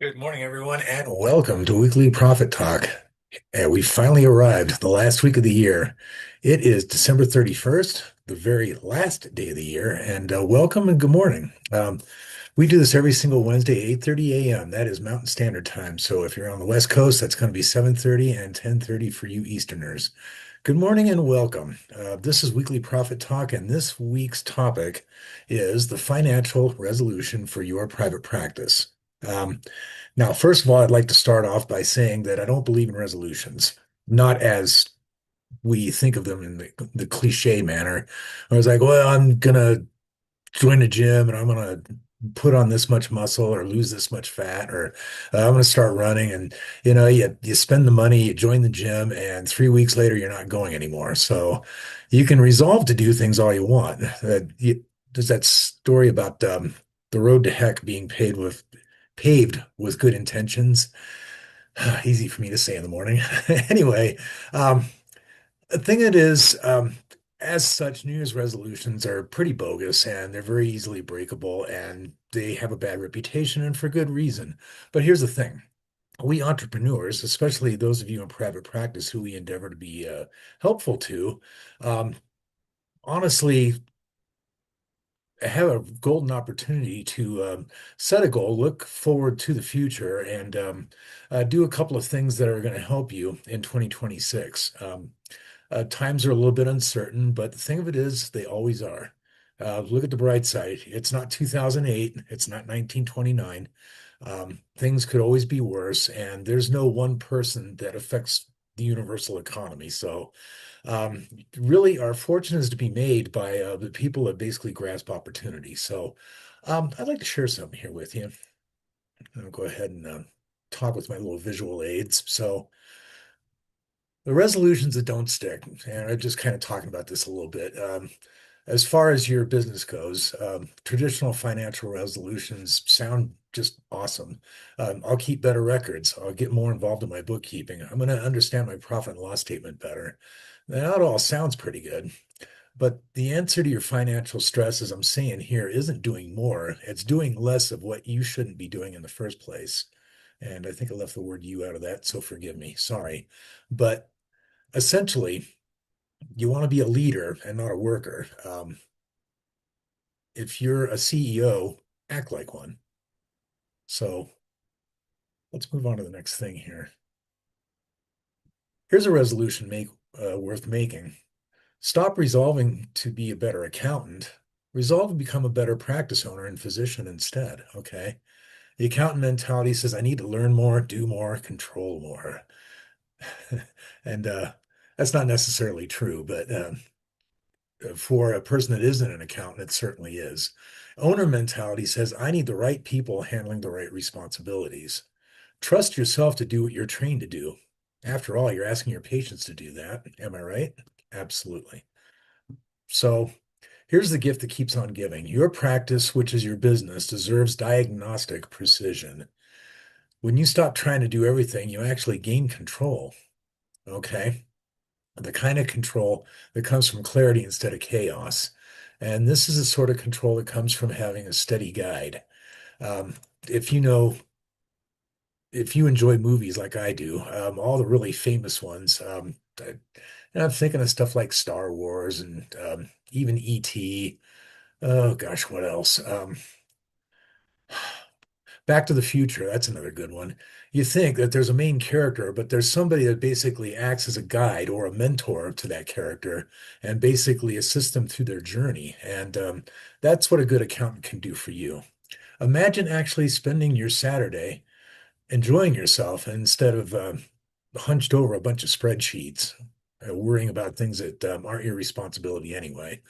Good morning, everyone, and welcome to Weekly Profit Talk. And we finally arrived, the last week of the year. It is December 31st, the very last day of the year, and welcome and good morning. We do this every single Wednesday, 8:30 a.m. That is Mountain Standard Time. So if you're on the West Coast, that's going to be 7:30 and 10:30 for you Easterners. Good morning and welcome. This is Weekly Profit Talk, and this week's topic is the financial resolution for your private practice. Um, Now, first of all, I'd like to start off by saying that I don't believe in resolutions, not as we think of them in the cliche manner. I was like, well, I'm gonna join a gym and I'm gonna put on this much muscle or lose this much fat, or I'm gonna start running. And you spend the money, you join the gym, and 3 weeks later you're not going anymore. So you can resolve to do things all you want. There's that story about the road to heck being paved with good intentions. Easy for me to say in the morning. Anyway, um, the thing it is, as such, New Year's resolutions are pretty bogus and they're very easily breakable and they have a bad reputation and for good reason. But here's the thing. We entrepreneurs, especially those of you in private practice who we endeavor to be helpful to, um, honestly have a golden opportunity to set a goal, look forward to the future, and do a couple of things that are going to help you in 2026. Times are a little bit uncertain, but the thing of it is, they always are. Look at the bright side. It's not 2008, it's not 1929. Things could always be worse, and there's no one person that affects the universal economy. So, really, our fortune is to be made by the people that basically grasp opportunity. So, I'd like to share something here with you. I'll go ahead and talk with my little visual aids. So, the resolutions that don't stick, and I'm just kind of talking about this a little bit. As far as your business goes, traditional financial resolutions sound just awesome. I'll keep better records. I'll get more involved in my bookkeeping. I'm going to understand my profit and loss statement better. That all sounds pretty good. But the answer to your financial stress, as I'm saying here, isn't doing more. It's doing less of what you shouldn't be doing in the first place. And I think I left the word you out of that, so forgive me. Sorry. But essentially, you want to be a leader and not a worker. If you're a CEO, act like one. So let's move on to the next thing here. Here's a resolution worth making. Stop resolving to be a better accountant. Resolve to become a better practice owner and physician instead. Okay. The accountant mentality says, I need to learn more, do more, control more. And that's not necessarily true, but for a person that isn't an accountant, it certainly is. Owner mentality says, I need the right people handling the right responsibilities. Trust yourself to do what you're trained to do. After all, you're asking your patients to do that. Am I right? Absolutely. So here's the gift that keeps on giving. Your practice, which is your business, deserves diagnostic precision. When you stop trying to do everything, you actually gain control. Okay. The kind of control that comes from clarity instead of chaos. And this is the sort of control that comes from having a steady guide. Um, if you know, if you enjoy movies like I do, all the really famous ones, and I'm thinking of stuff like Star Wars and even E.T. Oh gosh, what else? Back to the Future, that's another good one. You think that there's a main character, but there's somebody that basically acts as a guide or a mentor to that character and basically assists them through their journey. And that's what a good accountant can do for you. Imagine actually spending your Saturday enjoying yourself instead of hunched over a bunch of spreadsheets, worrying about things that aren't your responsibility anyway.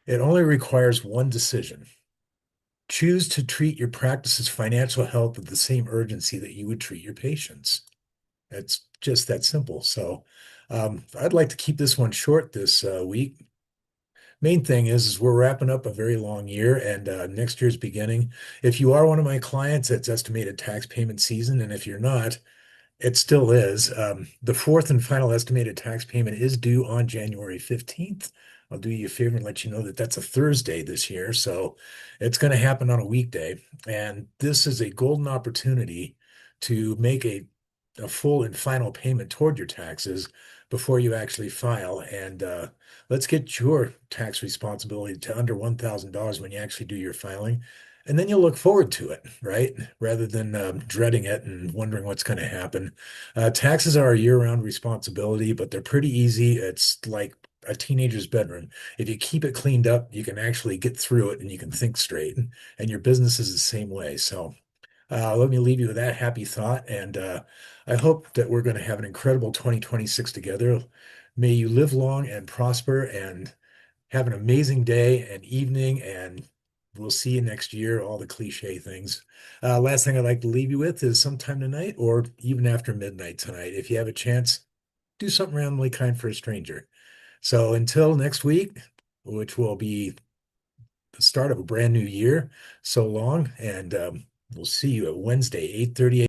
It only requires one decision. Choose to treat your practice's financial health with the same urgency that you would treat your patients. It's just that simple. So, I'd like to keep this one short this week. Main thing is we're wrapping up a very long year and next year's beginning. If you are one of my clients, it's estimated tax payment season. And if you're not, it still is. The fourth and final estimated tax payment is due on January 15th. I'll do you a favor and let you know that that's a Thursday this year. So it's going to happen on a weekday. And this is a golden opportunity to make a full and final payment toward your taxes before you actually file. And let's get your tax responsibility to under $1,000 when you actually do your filing. And then you'll look forward to it, right? Rather than dreading it and wondering what's going to happen. Taxes are a year-round responsibility, but they're pretty easy. It's like a teenager's bedroom. If you keep it cleaned up, you can actually get through it and you can think straight. And your business is the same way. So let me leave you with that happy thought. And I hope that we're going to have an incredible 2026 together. May you live long and prosper and have an amazing day and evening. And we'll see you next year, all the cliche things. Last thing I'd like to leave you with is sometime tonight or even after midnight tonight, if you have a chance, do something randomly kind for a stranger. So until next week, which will be the start of a brand new year, so long, and we'll see you at Wednesday, 8:30